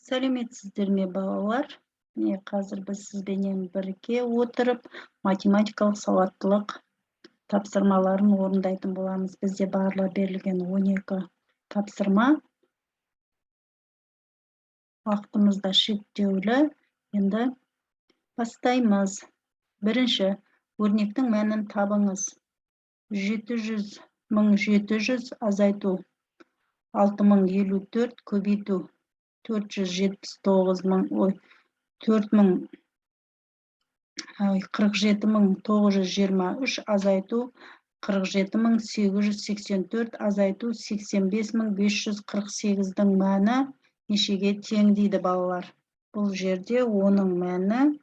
Сәлеметсіздер ме балалар? Міне қазір біз сізбенен бірге отырып математикалық сауаттылық тапсырмаларын орындайтын боламыз. Бізде барлығы берілген 12 тапсырма. Вақытымыз да шектеулі. Енді бастаймыз. Бірінші, өрнектің мәнін табыңыз. 700.700 азайту. 6054 көбейту. 447.923 азайту, 47884 азайту, 85548-дің мәні нешеге тең дейді балалар. Бұл жерде оның мәні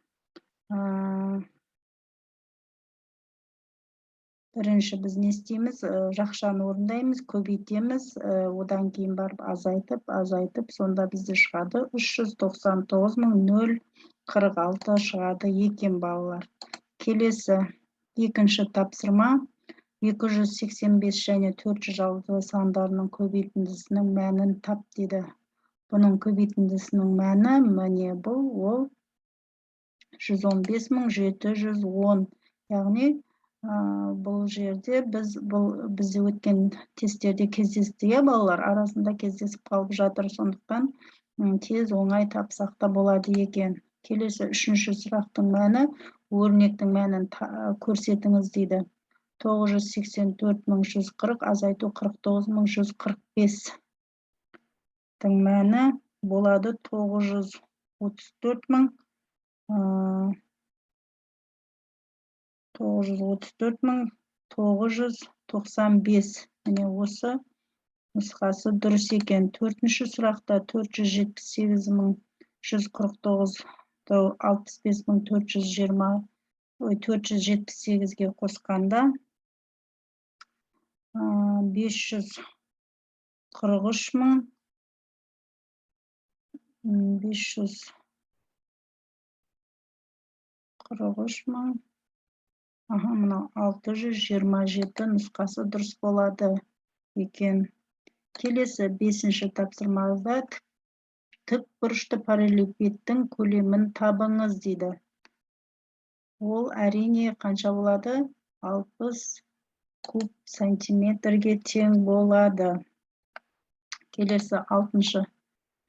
бірінші біз не істейміз? Жақшаны орындаймыз, көбейтеміз, одан кейін барып азайтып, сонда бізде шығады 399.046 шығады екен балалар. Келесі екінші тапсырма 285 және 406 сандарының көбейтіндісінің мәнін тап дейді. Бұның көбейтіндісінің мәні міне бұл, ол 115.710. Яғни бұл жерде бізде өткен тесттерде кездесті, балалар арасында кездесіп қалып жатыр, сондықтан тез оңай тапсақ та болады екен. Келесі үшінші сұрақтың мәні, өрнектің мәнін көрсетіңіз дейді. 984.140 азайту 49.145-тің мәні болады 934.995. Міне осы нұсқасы дұрыс екен. Төртінші сұрақта 478.65.478-ге қосқанда 543.000, мынау 627 нұсқасы дұрыс болады екен. Келесі бесінші тапсырмада тік бұрышты параллелепипедтің көлемін табыңыз дейді. Ол әрине қанша болады? 60 куб сантиметрге тең болады. Келесі алтыншы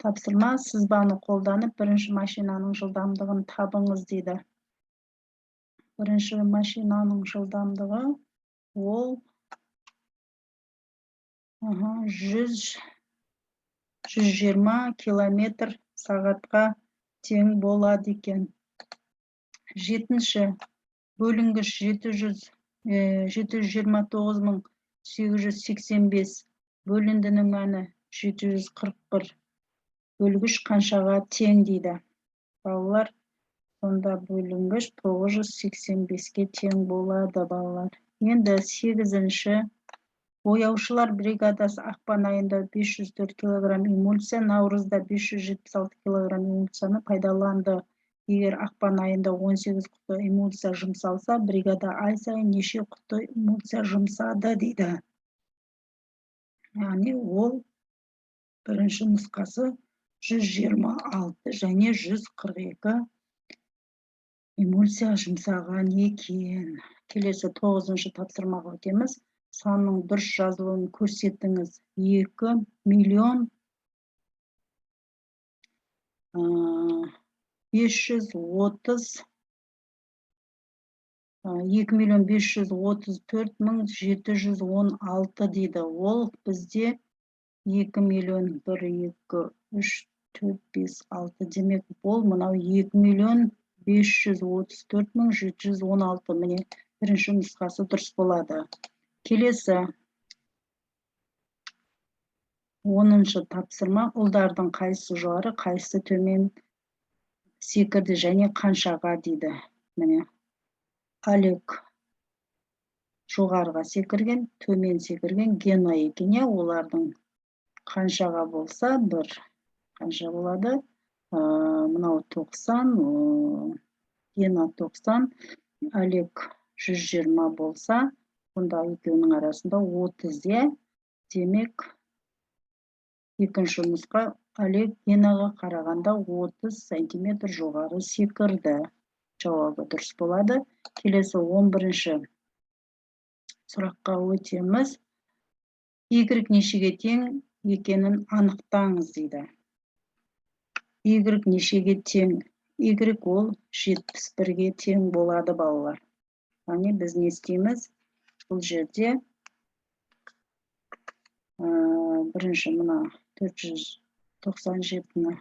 тапсырма, сызбаны қолданып бірінші машинаның жылдамдығын табыңыз дейді. Бірінші машинаның жылдамдығы ол 120 км сағатқа тең болады екен. Жетінші, бөлінгіш 729.885, бөліндінің мәні 741, бөлгіш қаншаға тең дейді. Балалар, сонда бөлінгіш 985-ке тең болады балалар. Енді 8-ші, бояушылар бригадасы ақпан айында 504 кг эмульсия, наурызда 576 кг эмульсияны пайдаланды. Егер ақпан айында 18 құты эмульсия жұмсалса, бригада ай сайын неше құты эмульсия жұмсады дейді. Яғни ол бірінші нұсқасы 126 және 142 эмульсия жұмсаған екен. Келесі 9-шы тапсырмаға өтеміз. Санның дұрыс жазылуын көрсетіңіз. 2.530.000 2.534.716 дейді. Ол бізде 2.123.456 демек ол мынау 2.534.716. Міне бірінші нұсқасы дұрыс болады. Келесі 10-шы тапсырма, ұлдардың қайсысы жоғары, қайсысы төмен секірді және қаншаға дейді. Міне Олег жоғарыға секірген, төмен секірген Гена екен. Олардың қаншаға болса, бір қанша болады? Мынау 90, Гена 90, Олег 120 болса, онда екеуінің арасында 30, демек екінші нұсқа Олег Генаға қарағанда 30 сантиметр жоғары секірді. Жауабы дұрыс болады. Келесі 11-ші сұраққа өтеміз. Y нешеге тең екенін анықтаңыз дейді. Y нешеге тең? Y ол 71-ге тең болады балалар. Яғни біз не істейміз? Бұл жерде бірінші мына 497-ні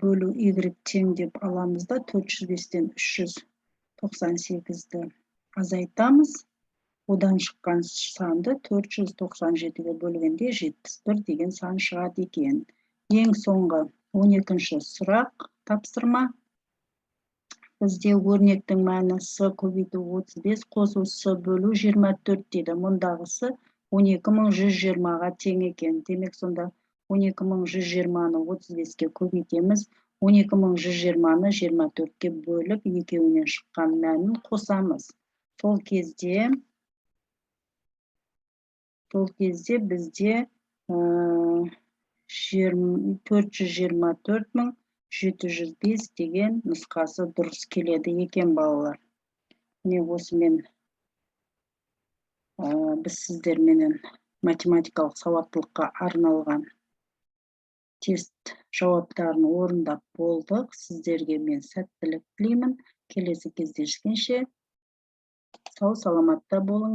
бөлу Y тең деп аламыз да 405-тен 398-ді азайтамыз. Одан шыққан санды 497-ге бөлгенде 71 деген сан шығады екен. Ең соңғы 12-ші сұрақ тапсырма. Бізде өрнектің мәні С көбейту 35 қосу С бөлу 24 дейді. Мұндағысы 12120-ға тең екен. Демек сонда 12120-ны 35-ке көбейтеміз. 12120-ны 24-ке бөліп, екеуінен шыққан мәнін қосамыз. Сол кезде бізде 424.705 деген нұсқасы дұрыс келеді екен балалар. Не осымен біз сіздерменен математикалық сауаттылыққа арналған тест жауаптарын орындап болдық. Сіздерге мен сәттілік тілеймін. Келесі кездескенше сау саламатта болыңыз.